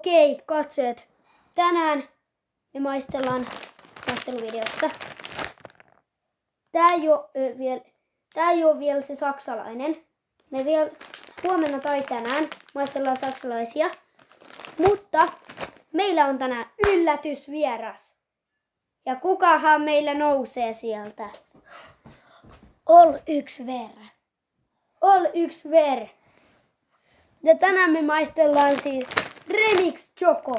Okei, katsojat. Tänään me maistellaan maisteluvideossa. Tää ei oo vielä se saksalainen. Me vielä huomenna tai tänään maistellaan saksalaisia. Mutta meillä on tänään yllätysvieras. Ja kukahan meillä nousee sieltä? All1ver. Ja tänään me maistellaan siis Remix Choco.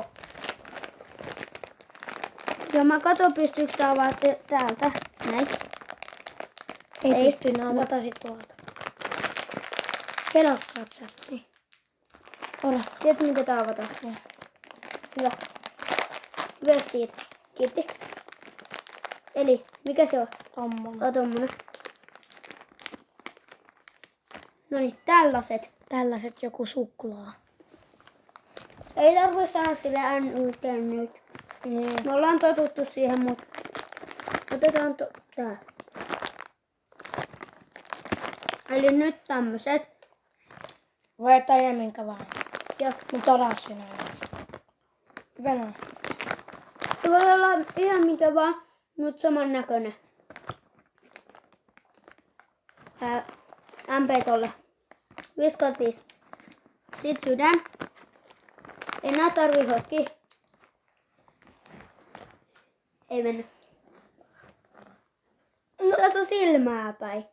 Ja mä katon pystyykö tää avaa täältä. Näin. Ei pysty avata sit tuolta. Pelottaa sä. Niin. Ora. Tiedätkö miten tää avataan? Ja. Hyvä. Hyvä siitä. Kiitti. Eli mikä se on? Tommonen. Tommonen. Noniin, tällaiset joku suklaa. Ei tarvitse sanoa sille nyt. Niin. Me ollaan totuttu siihen, mutta otetaan tää. Eli nyt tämmöset. Voi tai minkä vaan. Ja Mutta ota sinä. Venä. se voi olla ihan mikä vaan, mutta saman näköinen. MP tolle. 5/5. Sitten sydän. Enää tarvii hokki. Ei mennä. Se on sun silmää päin.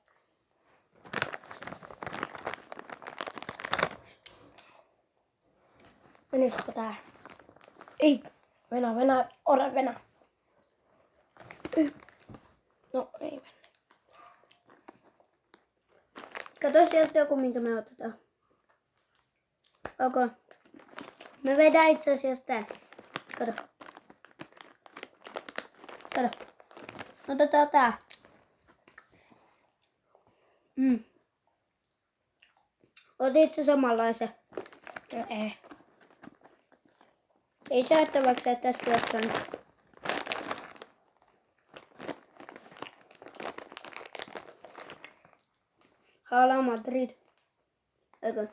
Menisikö tää? Ei. Venä. Ota venä. No ei mennä. Kato sieltä joku, minkä me otetaan. Okay. Me vedään itse asiassa tän. Kato. Otetaan tää. Otit se samanlaisen? No ei. Ei se että vaikka sä et tästä ottanut. Hala Madrid. Eikö?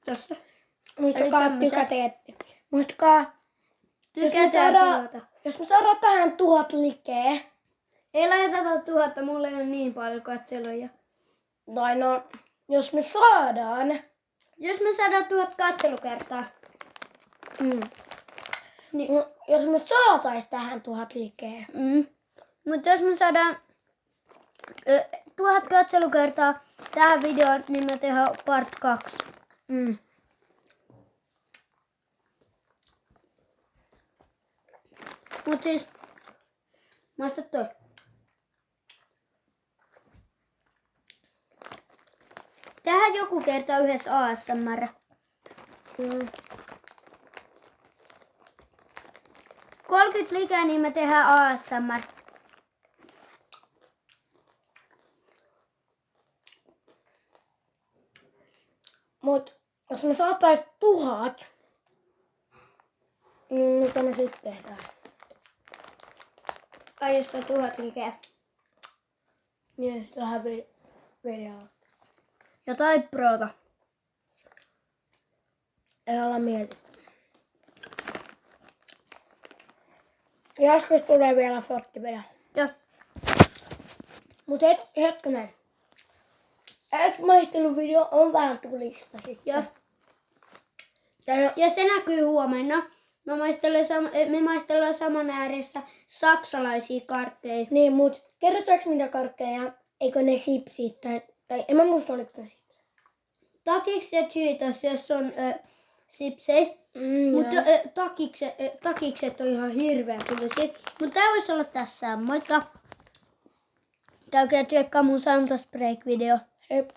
Tossa. Muistakaa tykätä. Muistakaa. Jos me saadaan tähän 1000 likeä. Ei laiteta 1000, mulla ei ole niin paljon katseluja. Tai no, jos me saadaan. Jos me saadaan 1000 katselukertaa. Niin, jos me saatais tähän 1000 likeä. Mutta jos me saadaan 1000 katselukertaa tähän videoon, niin me tehdään part 2. Mut siis, maista toi. Tehdään joku kerta yhdessä ASMR. 30 likeä, niin me tehdään ASMR. Mut jos me saatais 1000, niin mitä me sitten tehdään? Ai jos on 1000 likeä. Niin, tähän videoon. Jotain proota. Ei olla mietitty. Joskus tulee vielä forttivedä. Joo. Mut hetkinen. Maisteluvideo on vähän tulista sitten. Joo. Ja se näkyy huomenna. Me maistellaan saman ääressä saksalaisia karkkeja. Niin, mut kerrotaanko mitä karkkeja? Eikö ne sipsit? Tai en mä muista oliko ne sipsit. Takiks ja Cheetos, jos on sipsei. Mutta takikset on ihan hirveän hyviä. Mutta tää voisi olla tässä. Moikka! Käykää tsekkaa mun Santos Break video. Heippa!